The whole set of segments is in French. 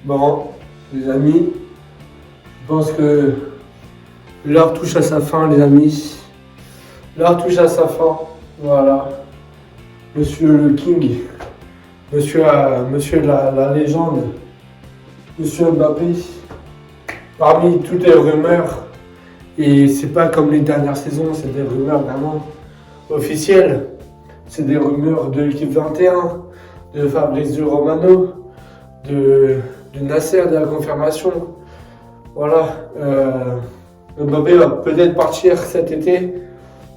Bon, les amis, je pense que l'heure touche à sa fin, les amis. L'heure touche à sa fin. Voilà. Monsieur le King, monsieur la légende, monsieur Mbappé, parmi toutes les rumeurs, et c'est pas comme les dernières saisons, c'est des rumeurs vraiment officielles. C'est des rumeurs de l'équipe 21, de Fabrizio Romano, de Nasser, de la confirmation. Voilà. Mbappé va peut-être partir cet été,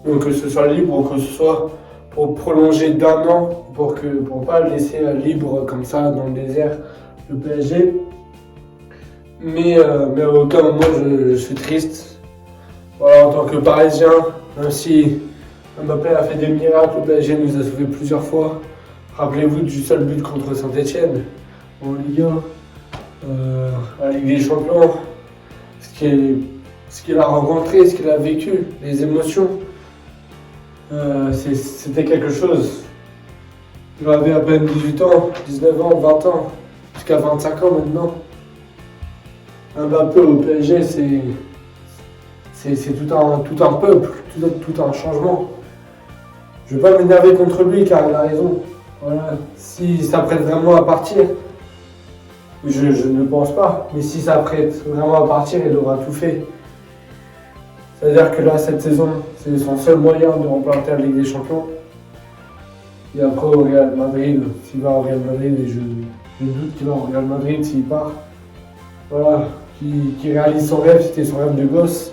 donc que ce soit libre ou que ce soit pour prolonger d'un an, pour pas le laisser libre comme ça dans le désert, le PSG. Mais à aucun moment je suis triste. Voilà, en tant que Parisien, même si Mbappé a fait des miracles, le PSG nous a sauvés plusieurs fois. Rappelez-vous du seul but contre Saint-Etienne en Ligue 1, la Ligue des Champions, ce qu'il a rencontré, ce qu'il a vécu, les émotions. C'était quelque chose. Il avait à peine 18 ans, 19 ans, 20 ans, jusqu'à 25 ans maintenant. Mbappé au PSG, c'est tout un peuple, tout un changement. Je ne vais pas m'énerver contre lui car il a raison. Voilà. S'il s'apprête vraiment à partir, je ne pense pas, mais s'il s'apprête vraiment à partir, il aura tout fait. C'est-à-dire que là, cette saison, c'est son seul moyen de remporter la Ligue des Champions. Et après, au Real Madrid, s'il va au Real Madrid, et je doute qu'il va au Real Madrid s'il part. Voilà, qui réalise son rêve, c'était son rêve de gosse.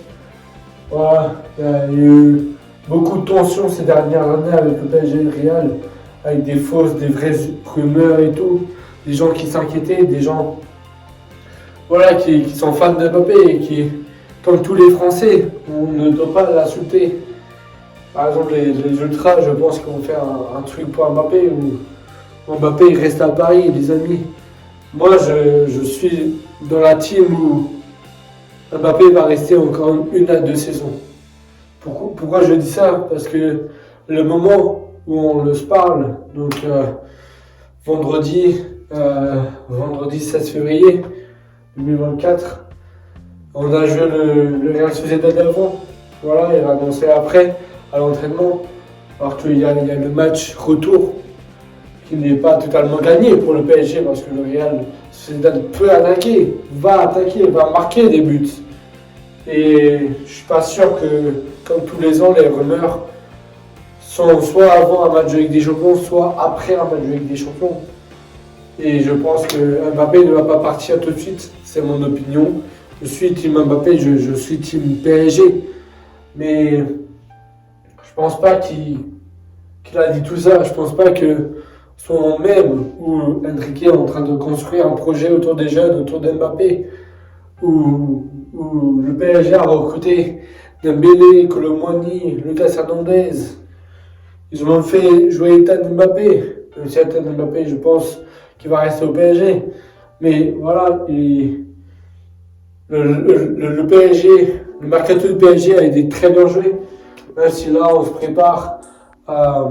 Voilà, il y a eu beaucoup de tensions ces dernières années avec le PSG et le Real, avec des fausses, des vraies rumeurs et tout. Des gens qui s'inquiétaient, des gens voilà, qui sont fans de Mbappé et qui, comme tous les Français, on ne doit pas l'insulter. Par exemple, les ultras, je pense qu'ils vont faire un truc pour Mbappé où Mbappé il reste à Paris, les amis. Moi, je suis dans la team où Mbappé va rester encore 1 à 2 saisons. Pourquoi je dis ça? Parce que le moment où on le parle, donc vendredi 16 février 2024, on a joué le Real Sociedad avant. Voilà, il va annoncer après à l'entraînement. Alors qu'il y a le match retour qui n'est pas totalement gagné pour le PSG parce que le Real Sociedad peut attaquer, va marquer des buts. Et je suis pas sûr que, comme tous les ans, les rumeurs sont soit avant un match de Ligue des Champions, soit après un match de Ligue des Champions. Et je pense que Mbappé ne va pas partir tout de suite, c'est mon opinion. Je suis team Mbappé, je suis team PSG. Mais je pense pas qu'il a dit tout ça. Je pense pas que ce moment même où Enrique est en train de construire un projet autour des jeunes, autour d'Mbappé, où le PSG a recruté Dembélé, Colomboigny, Lucas Hernandez. Ils ont fait jouer Ethan Mbappé. Même si Ethan Mbappé, je pense qu'il va rester au PSG. Mais voilà, le PSG, le mercato du PSG a été très bien joué. Même si là, on se prépare à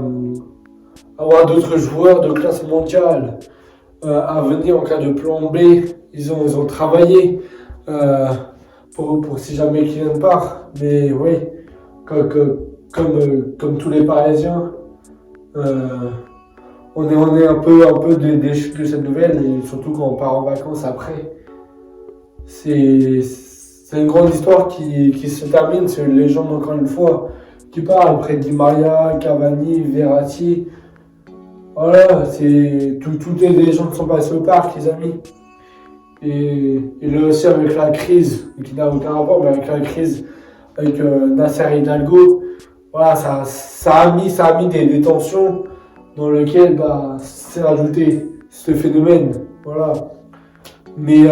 avoir d'autres joueurs de classe mondiale à venir en cas de plan B. Ils ont travaillé pour si jamais Kylian part. Mais oui, comme tous les Parisiens, on est un peu déçus de cette nouvelle, et surtout quand on part en vacances après. C'est une grande histoire qui se termine, c'est une légende encore une fois qui part après Di Maria, Cavani, Verratti. Voilà, toutes les légendes sont passées au parc, les amis. Et là aussi avec la crise, qui n'a aucun rapport, mais avec la crise avec Nasser Hidalgo, voilà, ça a mis des tensions dans lesquelles s'est rajouté ce phénomène. Voilà. Mais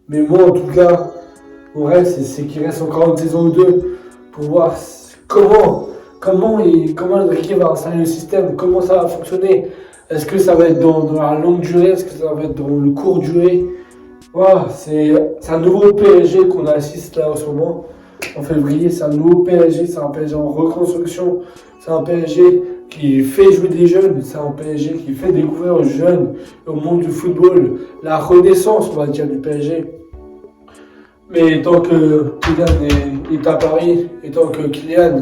moi en tout cas, mon rêve c'est qu'il reste encore une saison ou deux pour voir comment Enrique va installer le système, comment ça va fonctionner. Est-ce que ça va être dans la longue durée, est-ce que ça va être dans le court durée? Voilà, c'est un nouveau PSG qu'on assiste là en ce moment. en février, c'est un nouveau PSG, c'est un PSG en reconstruction, c'est un PSG qui fait jouer des jeunes, c'est un PSG qui fait découvrir aux jeunes, au monde du football, la renaissance, on va dire, du PSG. Mais tant que Kylian est à Paris, et tant que Kylian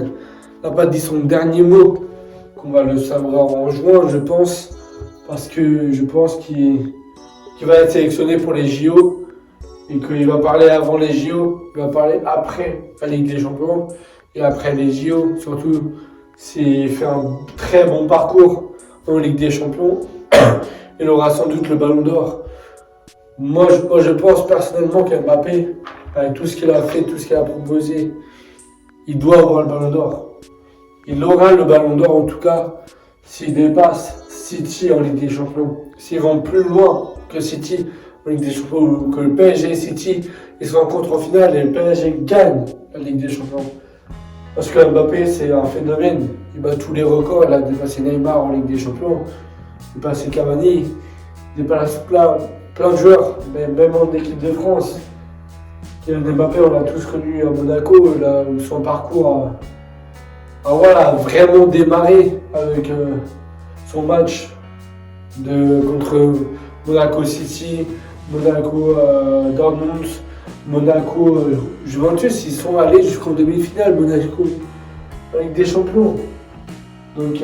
n'a pas dit son dernier mot, qu'on va le savoir en juin, je pense, parce que je pense qu'il va être sélectionné pour les JO, et qu'il va parler avant les JO, il va parler après la Ligue des Champions, et après les JO, surtout s'il fait un très bon parcours en Ligue des Champions, il aura sans doute le Ballon d'Or. Moi, je pense personnellement qu'Mbappé, avec tout ce qu'il a fait, tout ce qu'il a proposé, il doit avoir le Ballon d'Or. Il aura le Ballon d'Or en tout cas s'il dépasse City en Ligue des Champions. S'ils vont plus loin que City en Ligue des Champions, ou que le PSG et City ils se rencontrent en finale et le PSG gagne la Ligue des Champions. Parce que Mbappé c'est un phénomène. Il bat tous les records, il a dépassé Neymar en Ligue des Champions, il a dépassé Cavani, il dépasse plein de joueurs, même en équipe de France. Kylian Mbappé, on l'a tous connu à Monaco, là où son parcours a vraiment démarré avec son match contre Monaco City, Monaco Dortmund, Monaco Juventus. Ils sont allés jusqu'en demi-finale, Monaco, avec des champions. Donc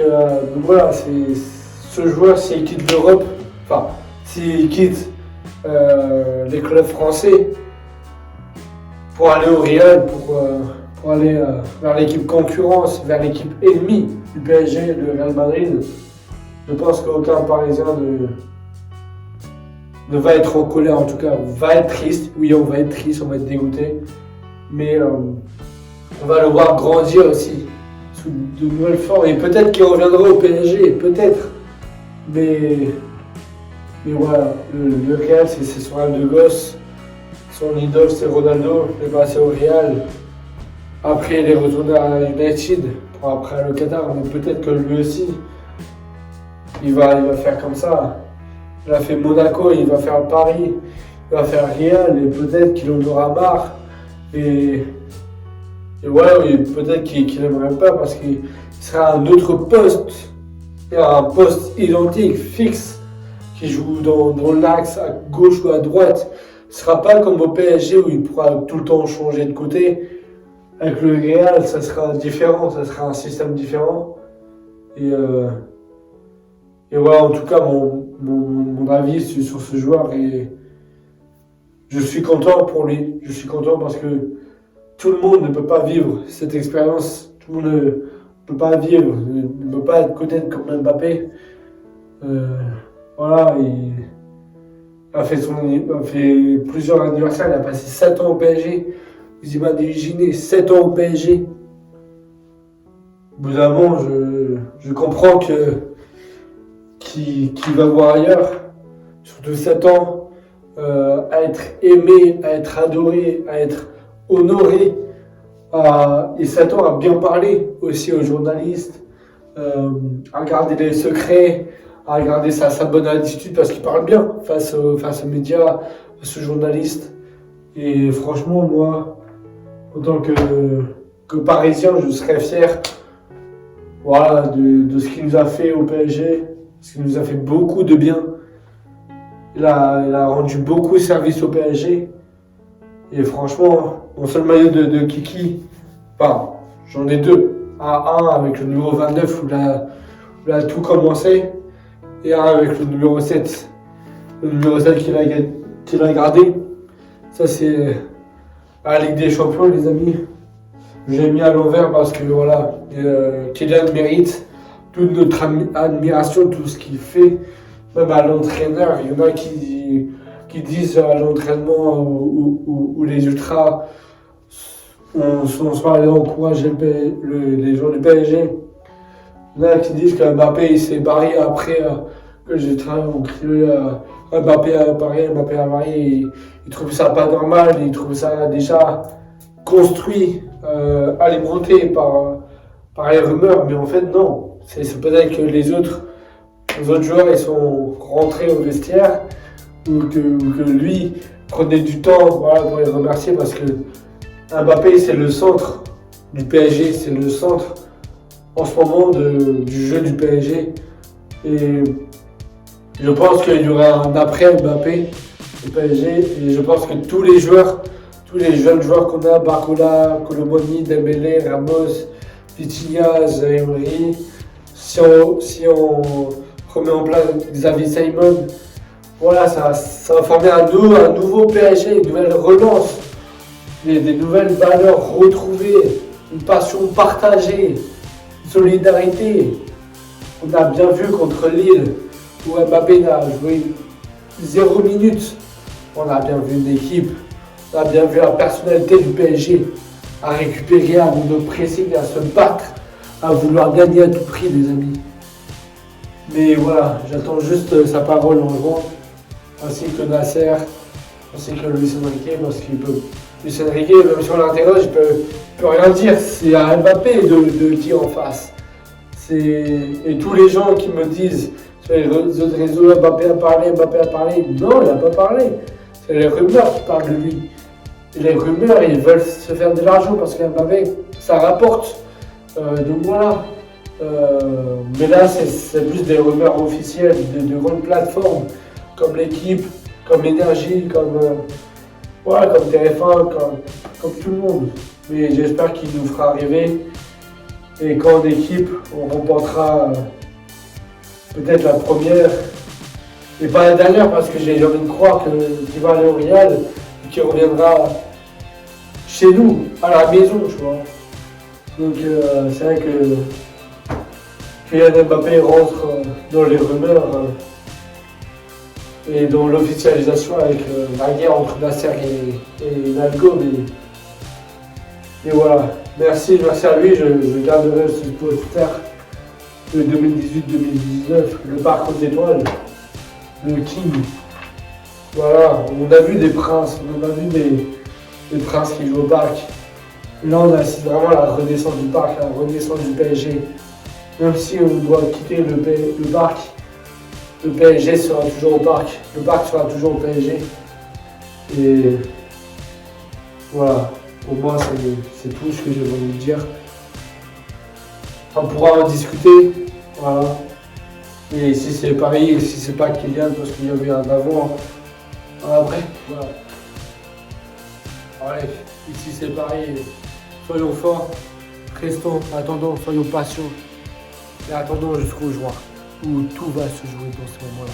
voilà, ce joueur, s'il quitte l'Europe, enfin, s'il quitte les clubs français pour aller au Real, pour aller vers l'équipe concurrence, vers l'équipe ennemie du PSG, le Real Madrid, je pense qu'aucun Parisien ne va être en colère, en tout cas, on va être triste. Oui, on va être triste, on va être dégoûté, mais on va le voir grandir aussi sous de nouvelles formes. Et peut-être qu'il reviendra au PSG, peut-être. Mais voilà, le Real, c'est son rêve de gosse. Son idole, c'est Ronaldo. Il est passé au Real. Après, il est retourné à United, pour après le Qatar. Mais peut-être que lui aussi, il va faire comme ça. Il a fait Monaco, il va faire Paris, il va faire Real. Et peut-être qu'il en aura marre. Et ouais, peut-être qu'il n'aimerait pas parce qu'il sera à un autre poste. Il y a un poste identique, fixe, qui joue dans l'axe, à gauche ou à droite. Ce ne sera pas comme au PSG où il pourra tout le temps changer de côté. Avec le Real, ça sera différent, ça sera un système différent. Et voilà, en tout cas, mon avis sur ce joueur. Et je suis content pour lui. Je suis content parce que tout le monde ne peut pas vivre cette expérience. Tout le monde ne peut pas vivre, ne peut pas être côté comme Mbappé. Voilà, il a fait plusieurs anniversaires, il a passé 7 ans au PSG. Vous imaginez 7 ans au PSG. Au bout d'un moment, je comprends qu'il va voir ailleurs. Surtout 7 ans, à être aimé, à être adoré, à être honoré. Et 7 ans à bien parler aussi aux journalistes, à garder les secrets, à garder sa bonne attitude parce qu'il parle bien face aux médias, face aux journalistes. Et franchement, moi, en tant que Parisien, je serais fier voilà, de ce qu'il nous a fait au PSG, parce qu'il nous a fait beaucoup de bien. Il a rendu beaucoup de service au PSG. Et franchement, mon seul maillot de Kiki, enfin, j'en ai deux. Un avec le numéro 29 où il a tout commencé, et un avec le numéro 7. Le numéro 7 qu'il a gardé. Ça, c'est la Ligue des Champions, les amis. J'ai mis à l'envers parce que voilà, Kylian mérite toute notre admiration, tout ce qu'il fait. Même à l'entraîneur, il y en a qui disent à l'entraînement où les ultras sont allés encourager les joueurs du PSG. Il y en a qui disent que Mbappé il s'est barré après que les ultras ont crié Mbappé à Paris, Mbappé à Paris. Ils trouvent ça pas normal, ils trouvent ça déjà construit, alimenté par les rumeurs. Mais en fait, non. C'est peut-être que les autres joueurs ils sont rentrés au vestiaire ou que lui prenait du temps voilà, pour les remercier parce que Mbappé, c'est le centre du PSG, c'est le centre en ce moment du jeu du PSG. Et je pense qu'il y aura un après Mbappé au PSG. Et je pense que tous les jeunes joueurs qu'on a, Barcola, Colomoni, Dembélé, Ramos, Vitinha, Emery, si on remet en place Xavi Simon, voilà, ça va former un nouveau PSG, une nouvelle relance, des nouvelles valeurs retrouvées, une passion partagée, une solidarité. On a bien vu contre Lille, où Mbappé n'a joué 0 minute. On a bien vu une équipe, on a bien vu la personnalité du PSG à récupérer, à nous presser, à se battre, à vouloir gagner à tout prix, les amis. Mais voilà, j'attends juste sa parole en jouant, ainsi que Nasser, ainsi que Luis Enrique, parce qu'il peut. Luis Enrique, même si on l'interroge, il peut rien dire. C'est à Mbappé de dire en face. Et tous les gens qui me disent sur les autres réseaux, Mbappé a parlé, non, il n'a pas parlé. C'est les rumeurs qui parlent de lui. Et les rumeurs, ils veulent se faire de l'argent parce qu'Mbappé, ça rapporte. Donc voilà. Mais là, c'est plus des rumeurs officielles de grandes plateformes comme l'équipe, comme Énergie, comme TF1, comme tout le monde. Mais j'espère qu'il nous fera rêver. Et qu'en équipe, on remportera peut-être la première, et pas la dernière, parce que j'ai envie de croire qu'il va aller au Real et qu'il reviendra chez nous, à la maison, tu vois. Donc c'est vrai que Kylian Mbappé rentre dans les rumeurs et dans l'officialisation avec la guerre entre Nasser et Nalgo. Et voilà, merci à lui, je garderai ce poster de 2018-2019, le parc aux étoiles, le King. Voilà, on a vu des princes, on a vu des princes qui jouent au parc. Là, on assiste vraiment à la renaissance du parc, à la renaissance du PSG. Même si on doit quitter le parc, le PSG sera toujours au parc, le parc sera toujours au PSG. Et voilà. Pour moi, c'est tout ce que j'ai voulu dire. On pourra en discuter. Voilà. Et si c'est Paris, et si c'est pas Kylian, parce qu'il y avait un avant, un après. Voilà. Allez, ici c'est Paris. Soyons forts, restons, attendons, soyons patients. Et attendons jusqu'au juin, où tout va se jouer dans ce moment-là.